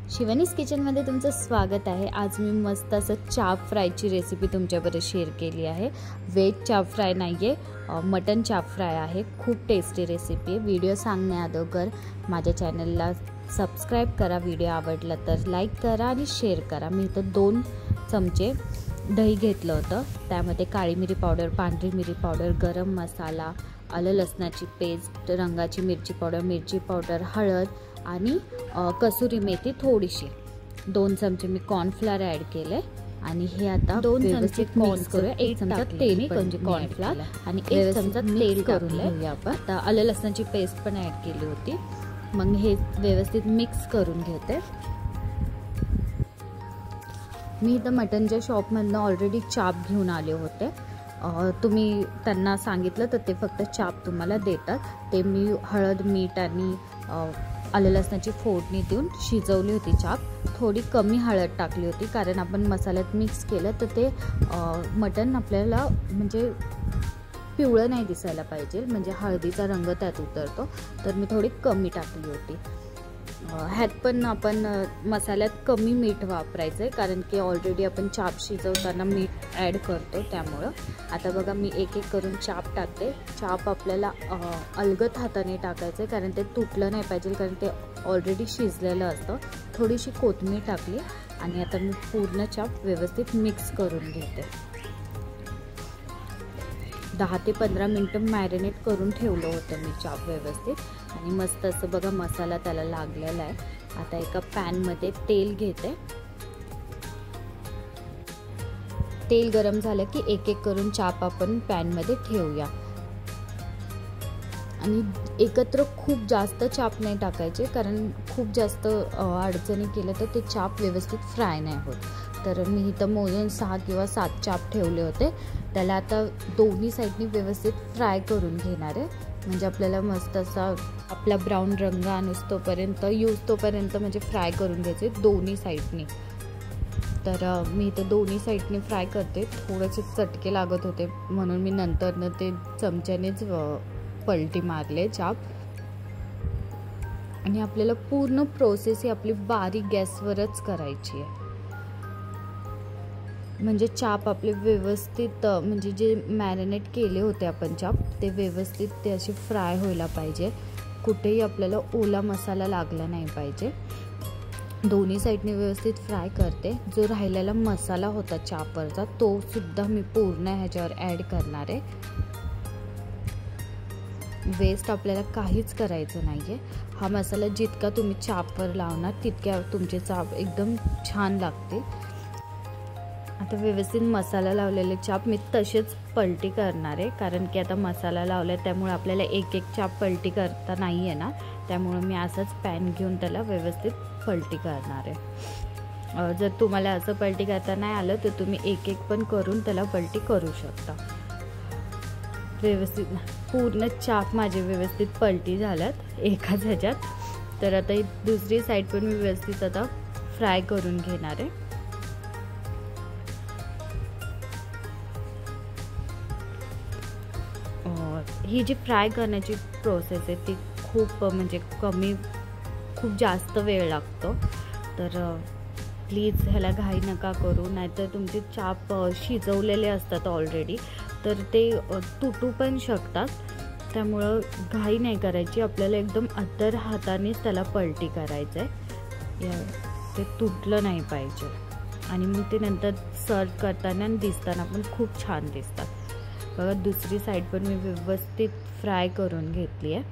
शिवानीज किचनमध्ये तुमचं स्वागत आहे। आज मी मस्त असं चाप फ्रायची रेसिपी तुमच्याबरोबर शेअर केली आहे। व्हेज चाप फ्राय नाही आहे, मटन चाप फ्राय आहे। खूप टेस्टी रेसिपी आहे। व्हिडिओ सांगण्याअगोदर माझ्या चॅनलला सबस्क्राईब करा, व्हिडिओ आवडला तर लाईक करा आणि शेअर करा। मी इथं 2 चमचे दही घेतलं होतं, त्यामध्ये काळी मिरी पावडर, पांढरी मिरी पावडर, गरम मसाला, आलं लसणाची पेस्ट, रंगाची मिरची पावडर, हळद आणि कसुरी मेथी थोडीशी, 2 चमचे मी कॉर्नफ्लोअर ॲड केले आणि हे आता 2 चमचे मिक्स करूया। 1 चमचा तेल म्हणजे कॉर्नफ्लोअर आणि 1 चमचा तेल करून घेऊया आपण। आता आलं लसणाची पेस्ट पण ॲड केली होती। मग हे व्यवस्थित मिक्स करून घेते। मी इथं मटनच्या शॉपमधनं ऑलरेडी चाप घेऊन आले होते। तुम्ही त्यांना सांगितलं तर ते फक्त चाप तुम्हाला देतात। ते मी हळद, मीठ आणि आलं लसणाची फोडणी देऊन शिजवली होती चाप। थोडी कमी हळद टाकली होती कारण आपण मसाल्यात मिक्स केलं तर ते मटन आपल्याला म्हणजे पिवळं नाही दिसायला पाहिजे, म्हणजे हळदीचा रंग त्यात उतरतो, तर मी थोडी कमी टाकली होती। ह्यात पण आपण मसाल्यात कमी मीठ वापरायचं आहे कारण की ऑलरेडी आपण चाप शिजवताना मीठ ॲड करतो, त्यामुळं। आता बघा मी एक एक करून चाप टाकते। चाप आपल्याला अलगद हाताने टाकायचं आहे कारण ते तुटलं नाही पाहिजे, कारण ते ऑलरेडी शिजलेलं असतं। थोडीशी कोथिंबीर टाकली आणि आता मी पूर्ण चाप व्यवस्थित मिक्स करून घेते। 10 ते 15 मिनटं मॅरिनेट करून ठेवलं होतं मी चाप व्यवस्थित आणि मस्त असं बघा मसाला त्याला लागलेला आहे। आता एका पॅनमध्ये तेल घेते। तेल गरम झालं की एक एक करून चाप आपण पॅनमध्ये ठेवूया आणि एकत्र खूप जास्त चाप नाही टाकायचे कारण खूप जास्त अडचणी केलं तर ते चाप व्यवस्थित फ्राय नाही होत। तर मी इथं मोजून 6 किंवा 7 चाप ठेवले होते। त्याला आता दोन्ही साईडनी व्यवस्थित फ्राय करून घेणार आहे, म्हणजे आपल्याला मस्त असा आपला ब्राऊन रंग तोपर्यंत म्हणजे फ्राय करून घ्यायचे दोन्ही साईडनी। तर मी इथं दोन्ही साईडनी फ्राय करते। थोडेसे चटके लागत होते म्हणून मी नंतरनं ते चमच्यानेच पलटी मारले चाप। आणि आपल्याला पूर्ण प्रोसेस ही आपली बारीक गॅसवरच करायची आहे, म्हणजे चाप आपले व्यवस्थित म्हणजे जे मॅरिनेट केले होते आपण चाप ते व्यवस्थित ते असे फ्राय व्हायला पाहिजे। कुठेही आपल्याला ओला मसाला लागला नाही पाहिजे। दोन्ही साईडने व्यवस्थित फ्राय करते। जो राहिलेला मसाला होता चापवरचा तो सुद्धा मी पूर्ण ह्याच्यावर ॲड करणार आहे। वेस्ट आपल्याला काहीच करायचं नाही आहे। हा मसाला जितका तुम्ही चापवर लावणार तितक्या तुमचे चाप एकदम छान लागतील। आता व्यवस्थित मसाला लावलेले चाप मी तसेच पलटी करणार आहे कारण की आता मसाला लावला त्यामुळे आपल्याला एक एक चाप पलटी करता नाही आहे ना, त्यामुळे मी असाच पॅन घेऊन त्याला व्यवस्थित पलटी करणार आहे। जर तुम्हाला असं पलटी करता नाही आलं तर तुम्ही एक एक पण करून त्याला पलटी करू शकता। व्यवस्थित पूर्ण चाप माझे व्यवस्थित पलटी झाल्यात एकाच ह्याच्यात। तर आता ही दुसरी साईड पण मी व्यवस्थित आता फ्राय करून घेणार आहे। ही जी फ्राय करण्याची प्रोसेस आहे ती खूप जास्त वेळ लागतो, तर प्लीज ह्याला घाई नका करू, नाहीतर तुमचे चाप शिजवलेले असतात ऑलरेडी तर ते तुटू पण शकतात। त्यामुळं घाई नाही करायची, आपल्याला एकदम अद्दर हातानेच त्याला पलटी करायचं आहे, ते तुटलं नाही पाहिजे। आणि मग ते नंतर सर्व करताना दिसताना पण खूप छान दिसतात। बघा दुसरी साईड पण मी व्यवस्थित फ्राय करून घेतली आहे।